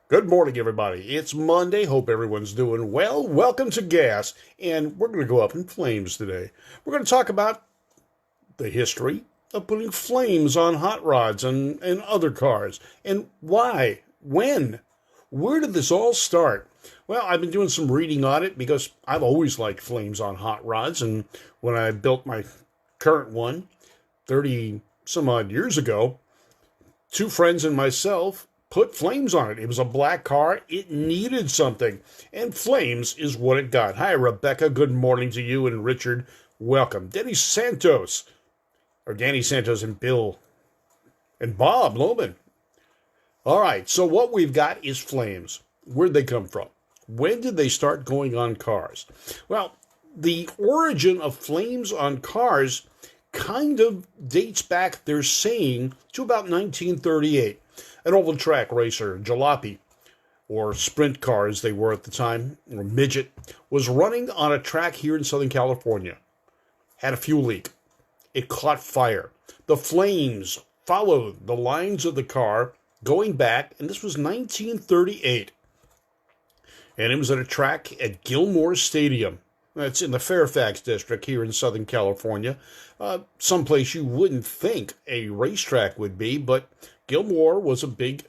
Good morning, everybody. It's Monday. Hope everyone's doing well. Welcome to GAAS, and we're going to go up in flames today. We're going to talk about the history of putting flames on hot rods and other cars, and why, when, where did this all start? Well, I've been doing some reading on it because I've always liked flames on hot rods, and when I built my current one 30 some odd years ago, two friends and myself put flames on it. It was a black car. It needed something. And flames is what it got. Hi, Rebecca. Good morning to you and Richard. Welcome. Danny Santos and Bill and Bob Loman. All right, so what we've got is flames. Where'd they come from? When did they start going on cars? Well, the origin of flames on cars kind of dates back, they're saying, to about 1938. An oval track racer, jalopy, or sprint car as they were at the time, or midget, was running on a track here in Southern California. Had a fuel leak. It caught fire. The flames followed the lines of the car going back, and this was 1938. And it was at a track at Gilmore Stadium. That's in the Fairfax district here in Southern California. Someplace you wouldn't think a racetrack would be, but Gilmore was a big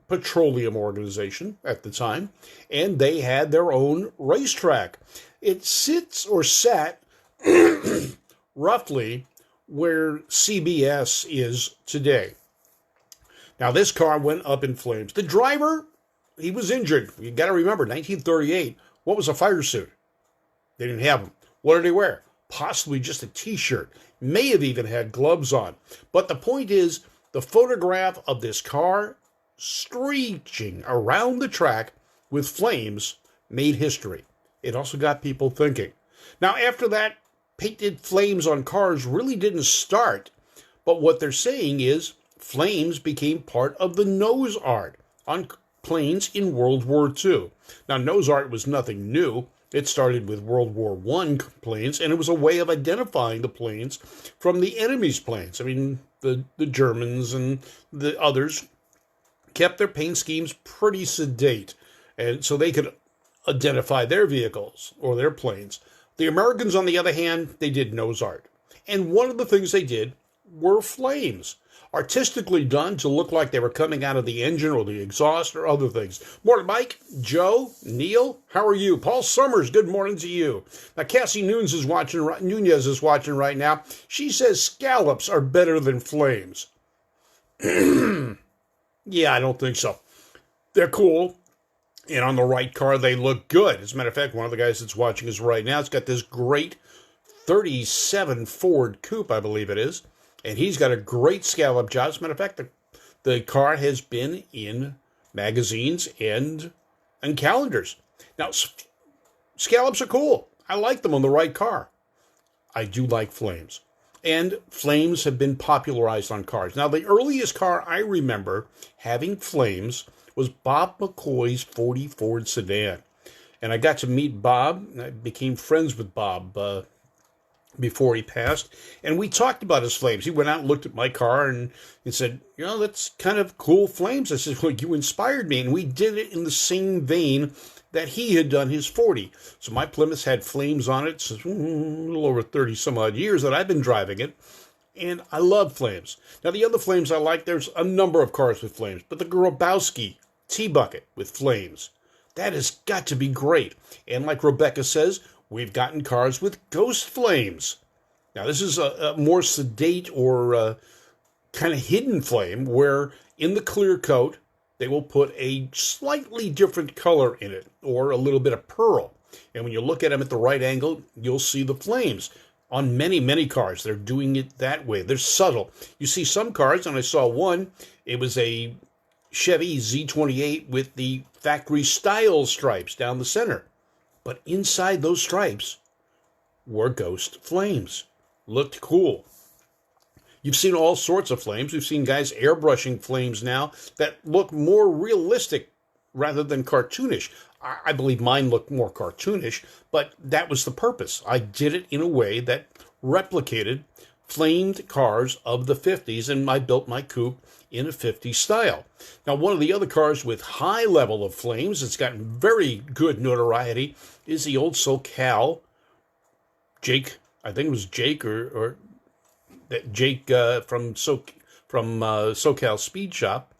petroleum organization at the time, and they had their own racetrack. It sits or sat roughly where CBS is today. Now, this car went up in flames. The driver, he was injured. You got to remember, 1938, what was a fire suit? They didn't have them. What did he wear? Possibly just a T-shirt. May have even had gloves on. But the point is, the photograph of this car screeching around the track with flames made history. It also got people thinking. Now, after that, painted flames on cars really didn't start. But what they're saying is flames became part of the nose art on planes in World War II. Now, nose art was nothing new. It started with World War I planes, and it was a way of identifying the planes from the enemy's planes. I mean, the Germans and the others kept their paint schemes pretty sedate, and so they could identify their vehicles or their planes. The Americans, on the other hand, they did nose art. And one of the things they did were flames, artistically done to look like they were coming out of the engine or the exhaust or other things. Morning, Mike, Joe, Neil, how are you? Paul Summers, good morning to you. Now, Cassie Nunez is watching right now. She says scallops are better than flames. Yeah, I don't think so. They're cool, and on the right car, they look good. As a matter of fact, one of the guys that's watching us right now, it's got this great 37 Ford Coupe, I believe it is. And he's got a great scallop job. As a matter of fact, the car has been in magazines and calendars. Now, scallops are cool. I like them on the right car. I do like flames. And flames have been popularized on cars. Now, the earliest car I remember having flames was Bob McCoy's 40 Ford sedan. And I got to meet Bob. I became friends with Bob before he passed, and we talked about his flames. He went out and looked at my car and said, that's kind of cool flames. I said, well, you inspired me, and we did it in the same vein that he had done his 40. So my Plymouth had flames on it, a little over 30 some odd years that I've been driving it, and I love flames. Now, the other flames I like, there's a number of cars with flames, but the Grabowski T-Bucket with flames, that has got to be great. And like Rebecca says, we've gotten cars with ghost flames. Now, this is a more sedate or kind of hidden flame where in the clear coat, they will put a slightly different color in it or a little bit of pearl. And when you look at them at the right angle, you'll see the flames. On many, many cars, they're doing it that way. They're subtle. You see some cars, and I saw one, it was a Chevy Z28 with the factory style stripes down the center. But inside those stripes were ghost flames. Looked cool. You've seen all sorts of flames. We've seen guys airbrushing flames now that look more realistic rather than cartoonish. I believe mine looked more cartoonish, but that was the purpose. I did it in a way that replicated flamed cars of the 50s, and I built my coupe in a 50s style. Now, one of the other cars with high level of flames, it's gotten very good notoriety, is the old SoCal Jake. I think it was Jake or that Jake from SoCal Speed Shop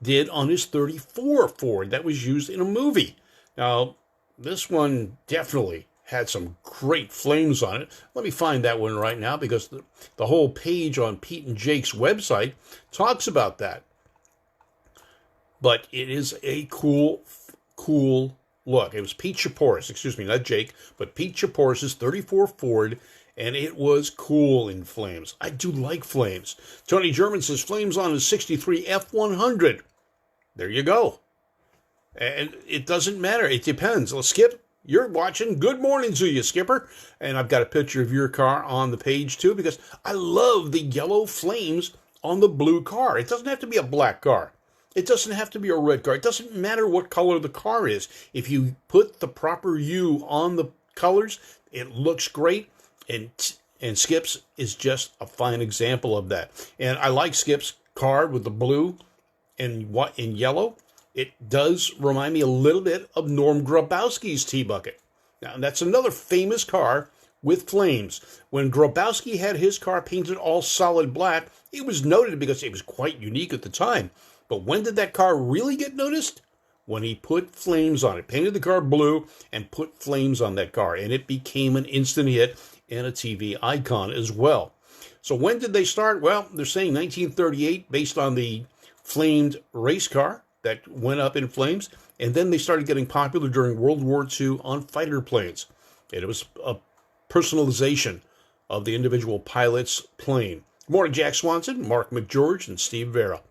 did on his 34 Ford that was used in a movie. Now, this one definitely had some great flames on it. Let me find that one right now, because the whole page on Pete and Jake's website talks about that. But it is a cool look. It was Pete Chaporis, excuse me, not Jake, but Pete Chaporis' 34 Ford, and it was cool in flames. I do like flames. Tony German says flames on his 63 F100. There you go. And it doesn't matter. It depends. Well, Skip, you're watching. Good morning to you, Skipper. And I've got a picture of your car on the page, too, because I love the yellow flames on the blue car. It doesn't have to be a black car. It doesn't have to be a red car. It doesn't matter what color the car is. If you put the proper hue on the colors, it looks great. And Skip's is just a fine example of that. And I like Skip's car with the blue and in yellow. It does remind me a little bit of Norm Grabowski's T-Bucket. Now, that's another famous car with flames. When Grabowski had his car painted all solid black, it was noted because it was quite unique at the time. But when did that car really get noticed? When he put flames on it, painted the car blue and put flames on that car, and it became an instant hit and a TV icon as well. So when did they start? Well, they're saying 1938, based on the flamed race car that went up in flames, and then they started getting popular during World War II on fighter planes. And it was a personalization of the individual pilot's plane. Good morning, Jack Swanson, Mark McGeorge, and Steve Vera.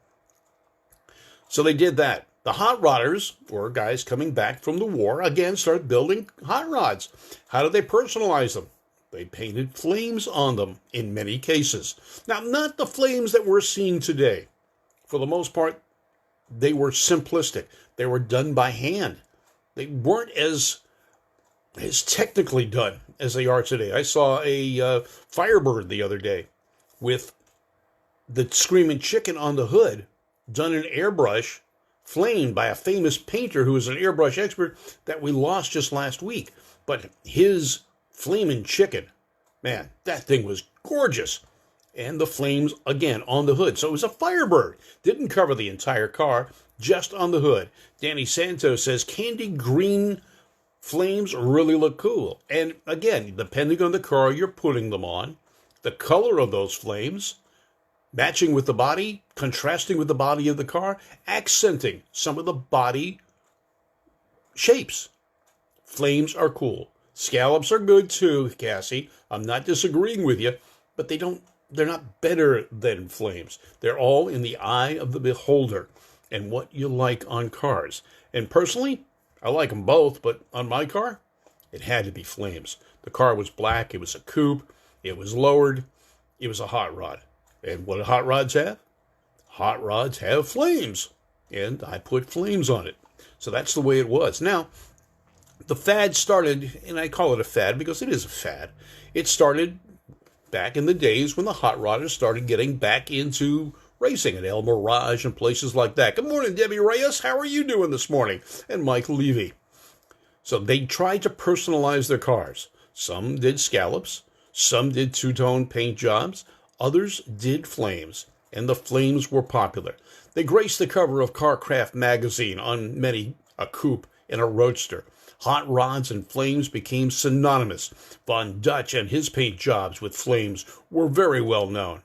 So they did that. The hot rodders, or guys coming back from the war, again started building hot rods. How did they personalize them? They painted flames on them in many cases. Now, not the flames that we're seeing today. For the most part, they were simplistic. They were done by hand. They weren't as technically done as they are today. I saw a Firebird the other day with the Screaming Chicken on the hood, done in airbrush, flamed by a famous painter who is an airbrush expert that we lost just last week. But his Flamin' Chicken, man, that thing was gorgeous. And the flames, again, on the hood. So it was a Firebird. Didn't cover the entire car, just on the hood. Danny Santos says candy green flames really look cool. And again, depending on the car you're putting them on, the color of those flames, matching with the body, contrasting with the body of the car, accenting some of the body shapes. Flames are cool. Scallops are good too, Cassie. I'm not disagreeing with you, but they're not better than flames. They're all in the eye of the beholder and what you like on cars. And personally, I like them both, but on my car, it had to be flames. The car was black, it was a coupe, it was lowered, it was a hot rod. And what do hot rods have? Hot rods have flames, and I put flames on it. So that's the way it was. Now, the fad started, and I call it a fad because it is a fad. It started back in the days when the hot rodders started getting back into racing at El Mirage and places like that. Good morning, Debbie Reyes. How are you doing this morning? And Mike Levy. So they tried to personalize their cars. Some did scallops. Some did two-tone paint jobs. Others did flames, and the flames were popular. They graced the cover of CarCraft magazine on many a coupe and a roadster. Hot rods and flames became synonymous. Von Dutch and his paint jobs with flames were very well known.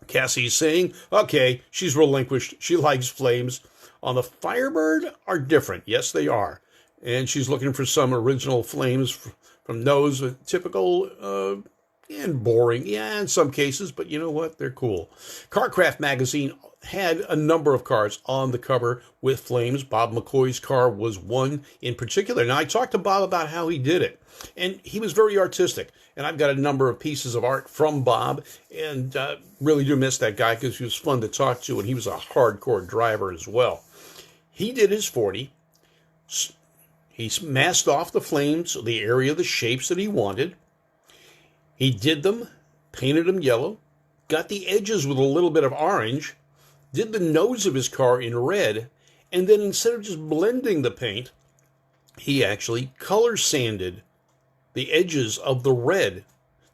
Cassie's saying, okay, she's relinquished. She likes flames. On the Firebird are different. Yes, they are. And she's looking for some original flames from those typical and boring, yeah, in some cases, but you know what? They're cool. CarCraft magazine had a number of cars on the cover with flames. Bob McCoy's car was one in particular. Now, I talked to Bob about how he did it, and he was very artistic. And I've got a number of pieces of art from Bob, and really do miss that guy because he was fun to talk to, and he was a hardcore driver as well. He did his 40. He masked off the flames, the area, the shapes that he wanted. He did them painted them yellow, got the edges with a little bit of orange, did the nose of his car in red, and then instead of just blending the paint, he actually color sanded the edges of the red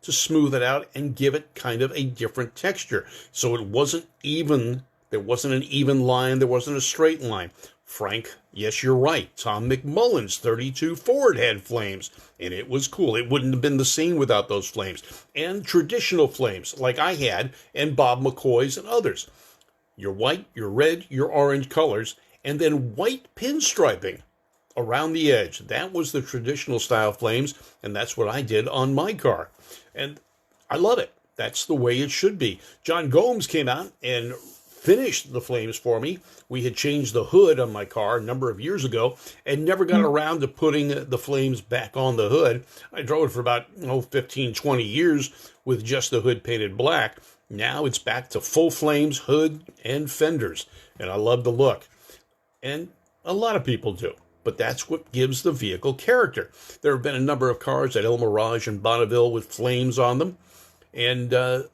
to smooth it out and give it kind of a different texture. So it wasn't even, there wasn't an even line, there wasn't a straight line. Frank, yes, you're right. Tom McMullen's 32 Ford had flames, and it was cool. It wouldn't have been the same without those flames. And traditional flames, like I had, and Bob McCoy's and others. Your white, your red, your orange colors, and then white pinstriping around the edge. That was the traditional style flames, and that's what I did on my car. And I love it. That's the way it should be. John Gomes came out and finished the flames for me. We had changed the hood on my car a number of years ago and never got around to putting the flames back on the hood. I drove it for about 15, 20 years with just the hood painted black. Now it's back to full flames, hood, and fenders, and I love the look. And a lot of people do, but that's what gives the vehicle character. There have been a number of cars at El Mirage and Bonneville with flames on them, and a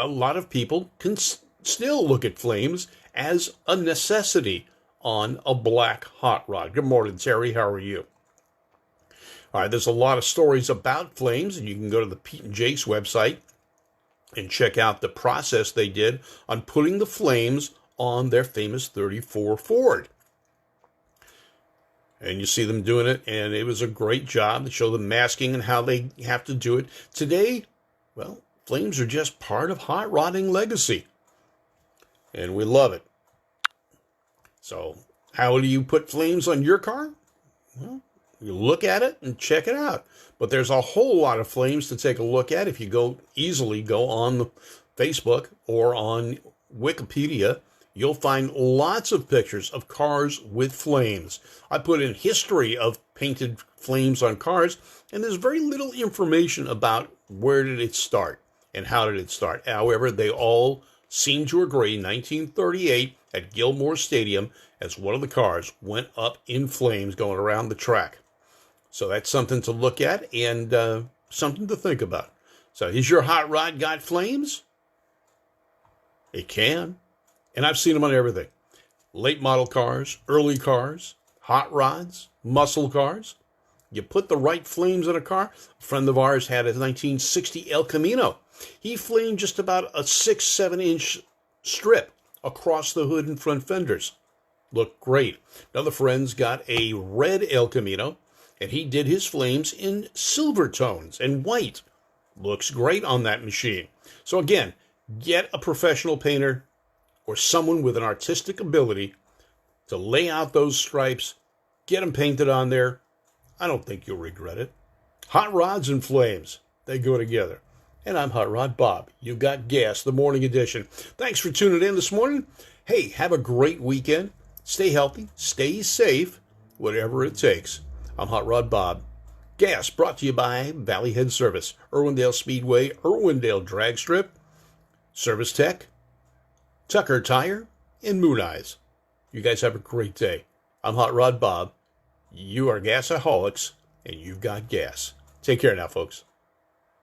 lot of people can still look at flames as a necessity on a black hot rod. Good morning, Terry. How are you? All right, there's a lot of stories about flames, and you can go to the Pete and Jake's website and check out the process they did on putting the flames on their famous 34 Ford. And you see them doing it, and it was a great job to show them masking and how they have to do it. Today, well, flames are just part of hot rodding legacy, and we love it. So how do you put flames on your car? Well, you look at it and check it out. But there's a whole lot of flames to take a look at if you go on Facebook or on Wikipedia. You'll find lots of pictures of cars with flames. I put in history of painted flames on cars, and there's very little information about where did it start and how did it start. However, they all seem to agree 1938 at Gilmore Stadium as one of the cars went up in flames going around the track. So that's something to look at and something to think about. So is your hot rod got flames? It can. And I've seen them on everything. Late model cars, early cars, hot rods, muscle cars. You put the right flames in a car. A friend of ours had a 1960 El Camino. He flamed just about a 6-7 inch strip across the hood and front fenders. Looked great. Another friend's got a red El Camino, and he did his flames in silver tones and white. Looks great on that machine. So again, get a professional painter or someone with an artistic ability to lay out those stripes, get them painted on there. I don't think you'll regret it. Hot rods and flames, they go together. And I'm Hot Rod Bob. You got gas, the morning edition. Thanks for tuning in this morning. Hey, have a great weekend. Stay healthy, stay safe, whatever it takes. I'm Hot Rod Bob. Gas brought to you by Valley Head Service, Irwindale Speedway, Irwindale Drag Strip, Service Tech, Tucker Tire, and Moon Eyes. You guys have a great day. I'm Hot Rod Bob. You are gasaholics, and you've got gas. Take care now, folks.